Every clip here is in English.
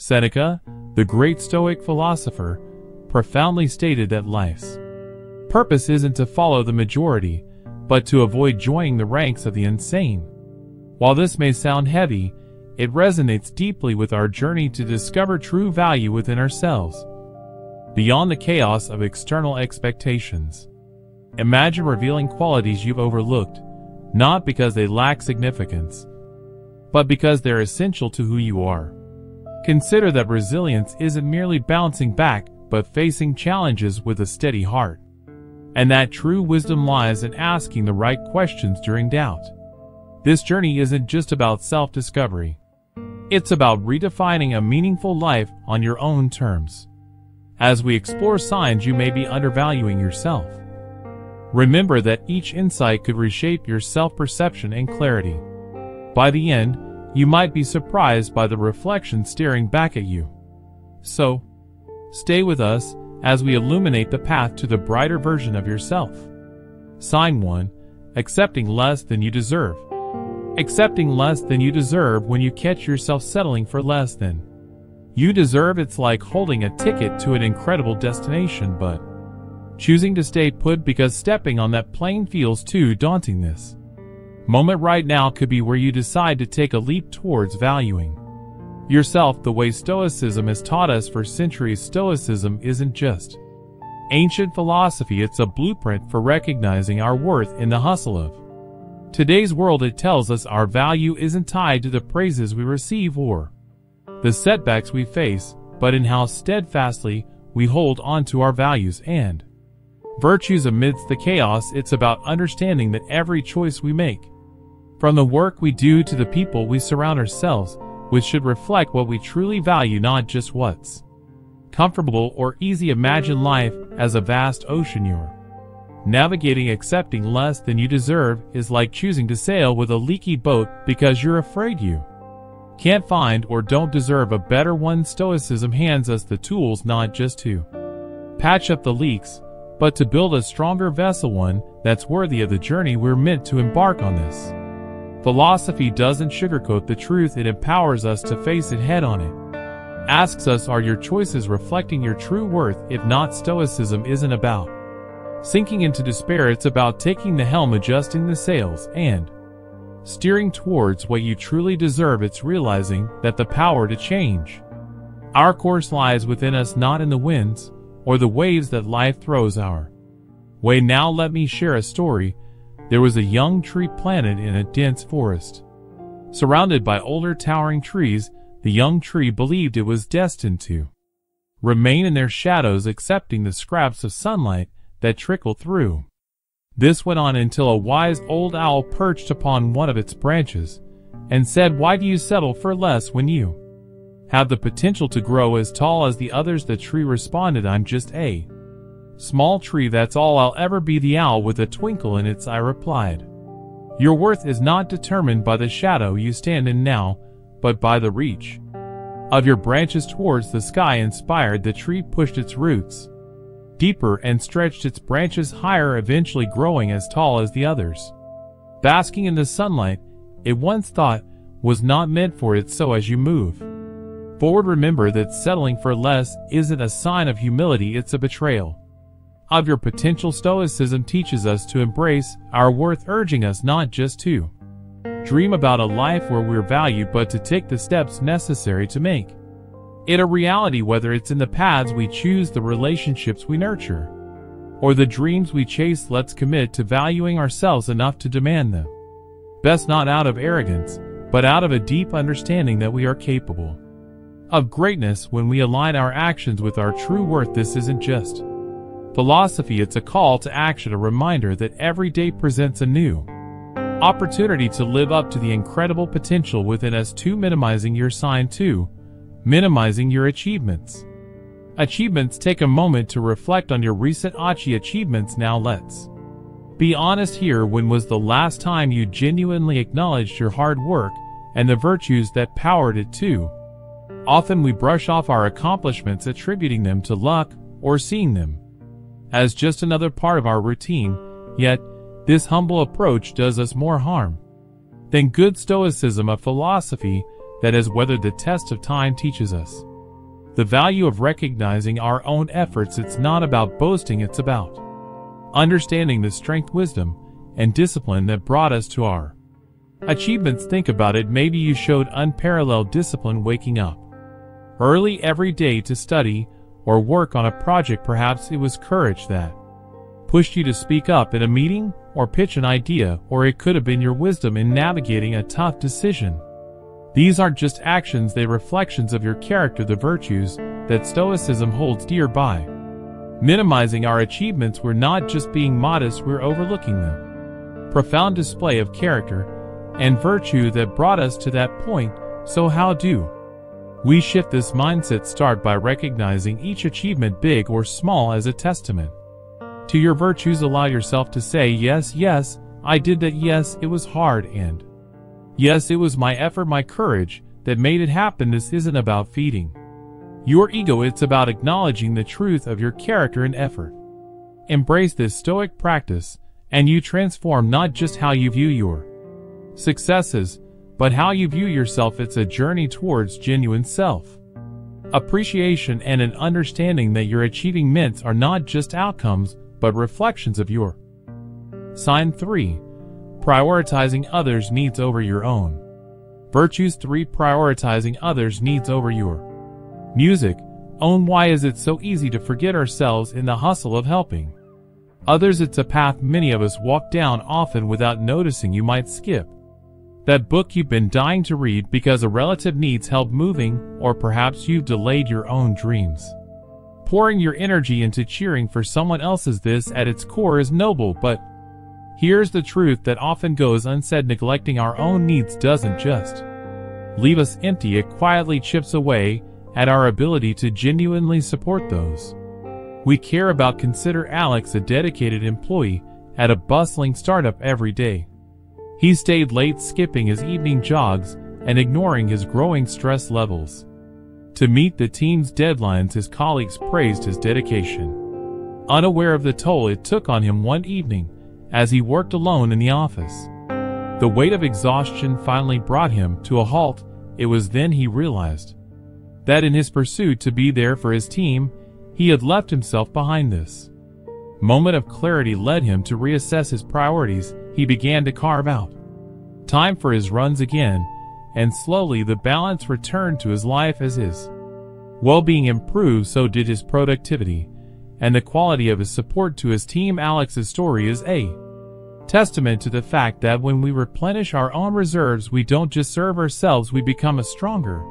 Seneca, the great Stoic philosopher, profoundly stated that life's purpose isn't to follow the majority, but to avoid joining the ranks of the insane. While this may sound heavy, it resonates deeply with our journey to discover true value within ourselves, beyond the chaos of external expectations. Imagine revealing qualities you've overlooked, not because they lack significance, but because they're essential to who you are. Consider that resilience isn't merely bouncing back, but facing challenges with a steady heart. And that true wisdom lies in asking the right questions during doubt. This journey isn't just about self-discovery. It's about redefining a meaningful life on your own terms. As we explore signs you may be undervaluing yourself, remember that each insight could reshape your self-perception and clarity. By the end, you might be surprised by the reflection staring back at you. So, stay with us as we illuminate the path to the brighter version of yourself. Sign 1. Accepting less than you deserve. Accepting less than you deserve. When you catch yourself settling for less than you deserve, it's like holding a ticket to an incredible destination but choosing to stay put because stepping on that plane feels too daunting. This moment right now could be where you decide to take a leap towards valuing yourself the way Stoicism has taught us for centuries. Stoicism isn't just ancient philosophy, it's a blueprint for recognizing our worth in the hustle of today's world. It tells us our value isn't tied to the praises we receive or the setbacks we face, but in how steadfastly we hold on to our values and virtues amidst the chaos. It's about understanding that every choice we make, from the work we do to the people we surround ourselves with, should reflect what we truly value, not just what's comfortable or easy. Imagine life as a vast ocean you're navigating. Accepting less than you deserve is like choosing to sail with a leaky boat because you're afraid you can't find or don't deserve a better one. Stoicism hands us the tools not just to patch up the leaks, but to build a stronger vessel, one that's worthy of the journey we're meant to embark on. This philosophy doesn't sugarcoat the truth, it empowers us to face it head on. It asks us, are your choices reflecting your true worth? If not, Stoicism isn't about sinking into despair, it's about taking the helm, adjusting the sails, and steering towards what you truly deserve. It's realizing that the power to change our course lies within us, not in the winds or the waves that life throws our way. Now let me share a story. There was a young tree planted in a dense forest. Surrounded by older towering trees, the young tree believed it was destined to remain in their shadows, accepting the scraps of sunlight that trickled through. This went on until a wise old owl perched upon one of its branches and said, "Why do you settle for less when you have the potential to grow as tall as the others?" The tree responded, "I'm just a small tree, that's all I'll ever be." The owl, with a twinkle in its eye, replied, "Your worth is not determined by the shadow you stand in now, but by the reach of your branches towards the sky." Inspired, the tree pushed its roots deeper and stretched its branches higher, eventually growing as tall as the others. Basking in the sunlight it once thought was not meant for it. So as you move forward, remember that settling for less isn't a sign of humility, it's a betrayal of your potential. Stoicism teaches us to embrace our worth, urging us not just to dream about a life where we're valued, but to take the steps necessary to make it a reality. Whether it's in the paths we choose, the relationships we nurture, or the dreams we chase, let's commit to valuing ourselves enough to demand the best, not out of arrogance, but out of a deep understanding that we are capable of greatness when we align our actions with our true worth. This isn't just philosophy, it's a call to action, a reminder that every day presents a new opportunity to live up to the incredible potential within us. 2. Minimizing your sign. 2. Minimizing your achievements. Achievements. Take a moment to reflect on your recent achievements. Now let's be honest here. When was the last time you genuinely acknowledged your hard work and the virtues that powered it too? Often we brush off our accomplishments, attributing them to luck or seeing them as just another part of our routine, yet this humble approach does us more harm than good. Stoicism, a philosophy that has weathered the test of time, teaches us The value of recognizing our own efforts. It's not about boasting, it's about understanding the strength, wisdom, and discipline that brought us to our achievements. Think about it. Maybe you showed unparalleled discipline waking up early every day to study or work on a project. Perhaps it was courage that pushed you to speak up in a meeting or pitch an idea, or it could have been your wisdom in navigating a tough decision. These aren't just actions, they're reflections of your character, the virtues that Stoicism holds dear. By minimizing our achievements, we're not just being modest, we're overlooking them. Profound display of character and virtue that brought us to that point. So how do we shift this mindset? Start by recognizing each achievement, big or small, as a testament to your virtues. Allow yourself to say, yes, yes, I did that. Yes, it was hard. And yes, it was my effort, my courage that made it happen. This isn't about feeding your ego. It's about acknowledging the truth of your character and effort. Embrace this Stoic practice, and you transform not just how you view your successes, but how you view yourself. It's a journey towards genuine self-appreciation and an understanding that your achievements are not just outcomes, but reflections of your. Sign 3. Prioritizing others' needs over your own virtues. 3. Prioritizing others' needs over your music own. Why is it so easy to forget ourselves in the hustle of helping others? It's a path many of us walk down, often without noticing. You might skip that book you've been dying to read because a relative needs help moving, or perhaps you've delayed your own dreams, pouring your energy into cheering for someone else's. This at its core is noble, but here's the truth that often goes unsaid. Neglecting our own needs doesn't just leave us empty, it quietly chips away at our ability to genuinely support those we care about. Consider Alex, a dedicated employee at a bustling startup. Every day he stayed late, skipping his evening jogs and ignoring his growing stress levels to meet the team's deadlines. His colleagues praised his dedication, unaware of the toll it took on him. One evening, as he worked alone in the office, the weight of exhaustion finally brought him to a halt. It was then he realized that in his pursuit to be there for his team, he had left himself behind. This moment of clarity led him to reassess his priorities. He began to carve out time for his runs again, and slowly the balance returned to his life. As his well-being improved, so did his productivity and the quality of his support to his team. Alex's story is a testament to the fact that when we replenish our own reserves, we don't just serve ourselves, we become a stronger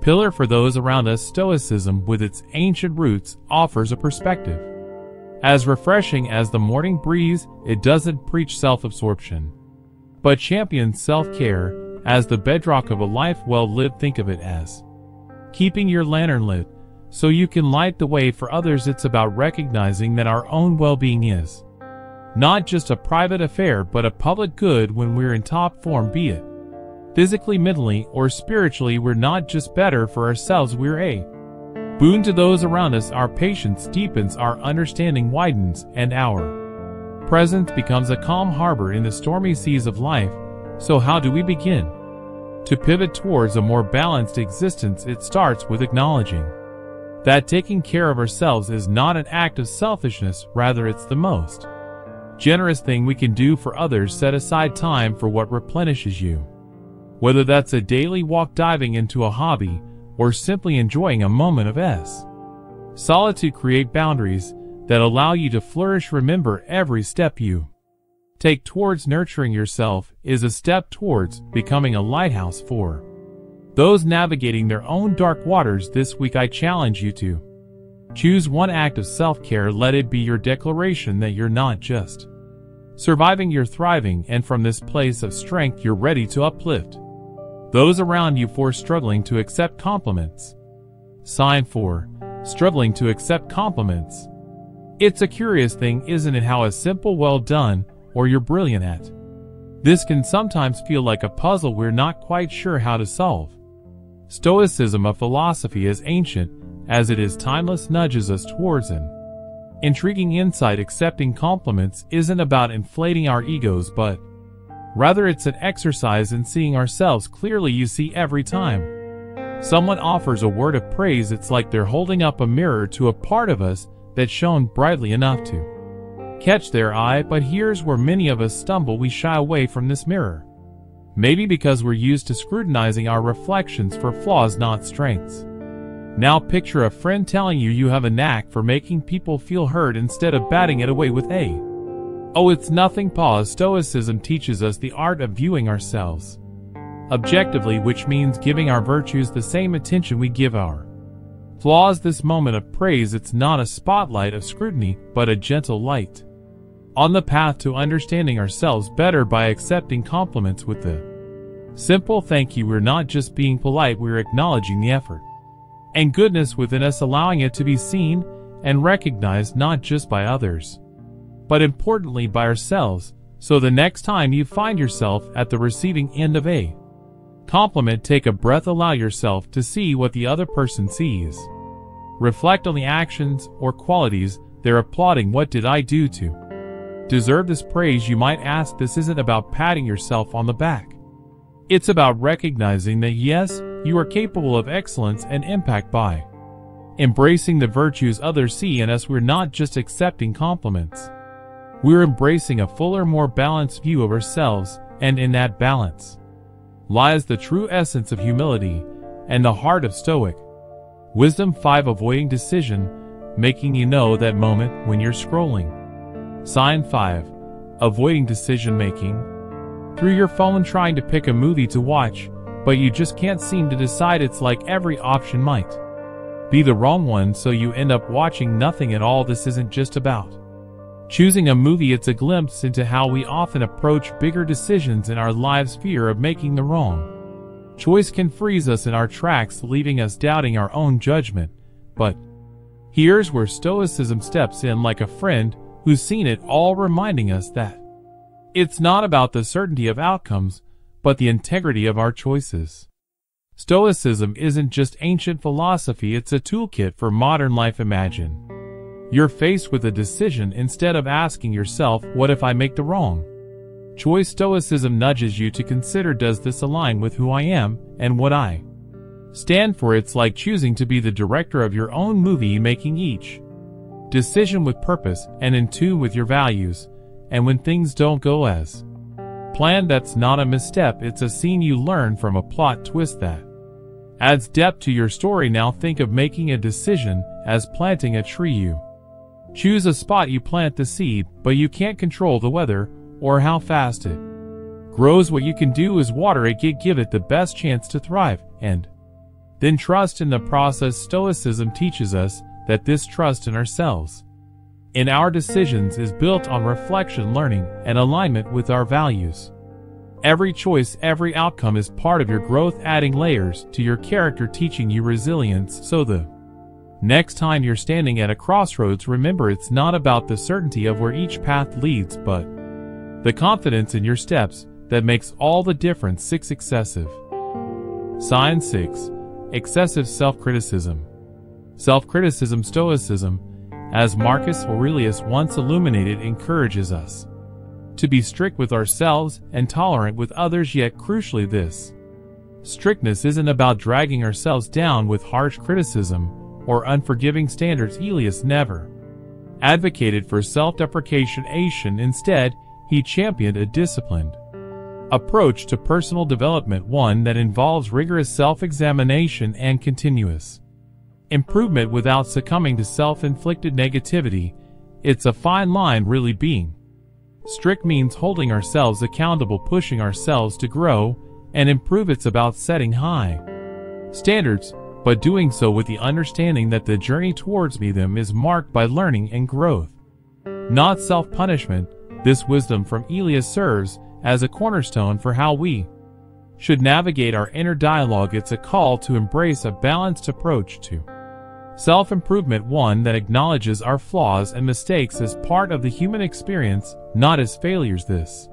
pillar for those around us. Stoicism, with its ancient roots, offers a perspective as refreshing as the morning breeze. It doesn't preach self-absorption, but champions self-care as the bedrock of a life well lived. Think of it as keeping your lantern lit so you can light the way for others. It's about recognizing that our own well-being is not just a private affair, but a public good. When we're in top form, be it physically, mentally, or spiritually, we're not just better for ourselves, we're a boon to those around us. Our patience deepens, our understanding widens, and our presence becomes a calm harbor in the stormy seas of life. So how do we begin to pivot towards a more balanced existence? It starts with acknowledging that taking care of ourselves is not an act of selfishness, rather it's the most generous thing we can do for others. Set aside time for what replenishes you, whether that's a daily walk, diving into a hobby, or simply enjoying a moment of solitude. Create boundaries that allow you to flourish. Remember, every step you take towards nurturing yourself is a step towards becoming a lighthouse for those navigating their own dark waters. This week I challenge you to choose one act of self-care. Let it be your declaration that you're not just surviving, you're thriving, and from this place of strength you're ready to uplift those around you. For struggling to accept compliments. Sign 4. Struggling to accept compliments. It's a curious thing, isn't it, how a simple "well done" or "you're brilliant at" this can sometimes feel like a puzzle we're not quite sure how to solve. Stoicism, a philosophy as ancient as it is timeless, nudges us towards an intriguing insight. Accepting compliments isn't about inflating our egos, but rather it's an exercise in seeing ourselves clearly. You see, every time Someone offers a word of praise, it's like they're holding up a mirror to a part of us that shone brightly enough to catch their eye, but here's where many of us stumble. We shy away from this mirror. Maybe because we're used to scrutinizing our reflections for flaws, not strengths. Now picture a friend telling you you have a knack for making people feel heard instead of batting it away with a, "Oh, it's nothing." Pause. Stoicism teaches us the art of viewing ourselves objectively, which means giving our virtues the same attention we give our flaws. This moment of praise, it's not a spotlight of scrutiny, but a gentle light on the path to understanding ourselves better. By accepting compliments with the simple thank you, we're not just being polite, we're acknowledging the effort and goodness within us, allowing it to be seen and recognized not just by others, but importantly by ourselves. So the next time you find yourself at the receiving end of a compliment, take a breath, allow yourself to see what the other person sees. Reflect on the actions or qualities they're applauding. What did I do to deserve this praise? You might ask. This isn't about patting yourself on the back. It's about recognizing that yes, you are capable of excellence and impact. By embracing the virtues others see in us, we're not just accepting compliments. We're embracing a fuller, more balanced view of ourselves, and in that balance lies the true essence of humility and the heart of Stoic wisdom. 5. Avoiding decision making. You know that moment when you're scrolling Sign 5. Avoiding decision making through your phone, trying to pick a movie to watch, but you just can't seem to decide. It's like every option might be the wrong one, so you end up watching nothing at all. This isn't just about choosing a movie, it's a glimpse into how we often approach bigger decisions in our lives. Fear of making the wrong choice can freeze us in our tracks, leaving us doubting our own judgment. But here's where Stoicism steps in like a friend who's seen it all, reminding us that it's not about the certainty of outcomes, but the integrity of our choices. Stoicism isn't just ancient philosophy, it's a toolkit for modern life. Imagine you're faced with a decision. Instead of asking yourself, what if I make the wrong choice? Stoicism nudges you to consider, does this align with who I am and what I stand for? It's like choosing to be the director of your own movie, making each decision with purpose and in tune with your values. And when things don't go as planned, that's not a misstep, it's a scene you learn from, a plot twist that adds depth to your story. Now think of making a decision as planting a tree. You choose a spot, you plant the seed, but you can't control the weather or how fast it grows. What you can do is water it, give it the best chance to thrive, and then trust in the process. Stoicism teaches us that this trust in ourselves, in our decisions, is built on reflection, learning, and alignment with our values. Every choice, every outcome is part of your growth, adding layers to your character, teaching you resilience. So the next time you're standing at a crossroads, remember it's not about the certainty of where each path leads, but the confidence in your steps that makes all the difference. 6. Sign 6. Excessive self-criticism. Self-criticism. Stoicism, as Marcus Aurelius once illuminated, encourages us to be strict with ourselves and tolerant with others. Yet crucially, this strictness isn't about dragging ourselves down with harsh criticism or unforgiving standards. Aurelius never advocated for self-deprecation. Instead, he championed a disciplined approach to personal development, one that involves rigorous self-examination and continuous improvement without succumbing to self-inflicted negativity. It's a fine line, really. Being strict means holding ourselves accountable, pushing ourselves to grow and improve. It's about setting high standards, but doing so with the understanding that the journey towards them is marked by learning and growth, not self-punishment. This wisdom from Aurelius serves as a cornerstone for how we should navigate our inner dialogue. It's a call to embrace a balanced approach to self-improvement, one that acknowledges our flaws and mistakes as part of the human experience, not as failures. This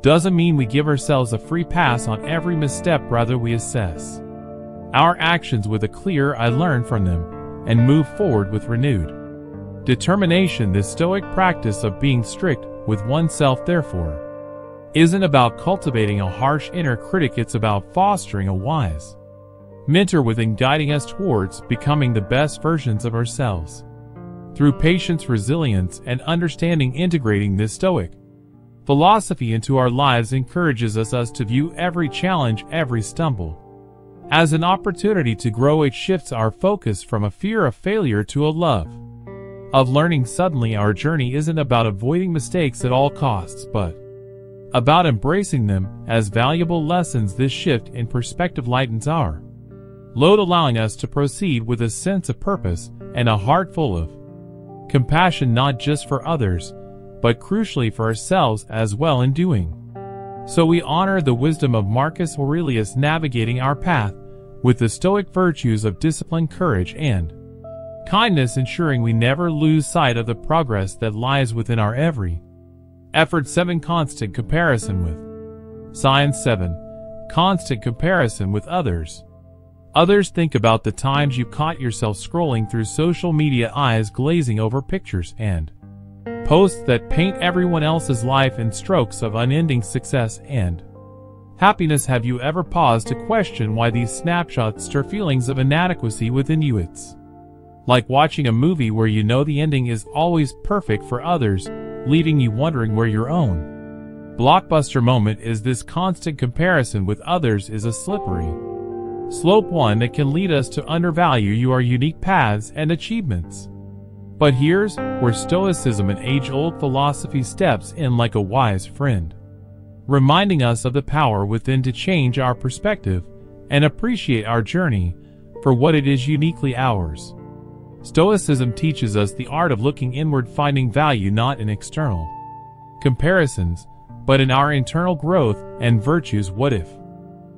doesn't mean we give ourselves a free pass on every misstep. Rather, we assess our actions with a clear "I learned from them" and move forward with renewed determination. This Stoic practice of being strict with oneself, therefore, isn't about cultivating a harsh inner critic. It's about fostering a wise mentor within, guiding us towards becoming the best versions of ourselves. Through patience, resilience, and understanding, integrating this Stoic philosophy into our lives encourages us to view every challenge, every stumble, as an opportunity to grow. It shifts our focus from a fear of failure to a love of learning. Suddenly, our journey isn't about avoiding mistakes at all costs, but about embracing them as valuable lessons. This shift in perspective lightens our load, allowing us to proceed with a sense of purpose and a heart full of compassion, not just for others, but crucially for ourselves as well. In doing so, we honor the wisdom of Marcus Aurelius, navigating our path with the Stoic virtues of discipline, courage, and kindness, ensuring we never lose sight of the progress that lies within our every effort. 7. Constant comparison with science. 7. Constant comparison with others. Think about the times you caught yourself scrolling through social media, eyes glazing over pictures and posts that paint everyone else's life in strokes of unending success and happiness. Have you ever paused to question why these snapshots stir feelings of inadequacy within you? It's like watching a movie where you know the ending is always perfect for others, leaving you wondering where your own blockbuster moment is. This constant comparison with others is a slippery slope, one that can lead us to undervalue your unique paths and achievements. But here's where Stoicism, an age-old philosophy, steps in like a wise friend, reminding us of the power within to change our perspective and appreciate our journey for what it is uniquely ours. Stoicism teaches us the art of looking inward, finding value not in external comparisons, but in our internal growth and virtues. What if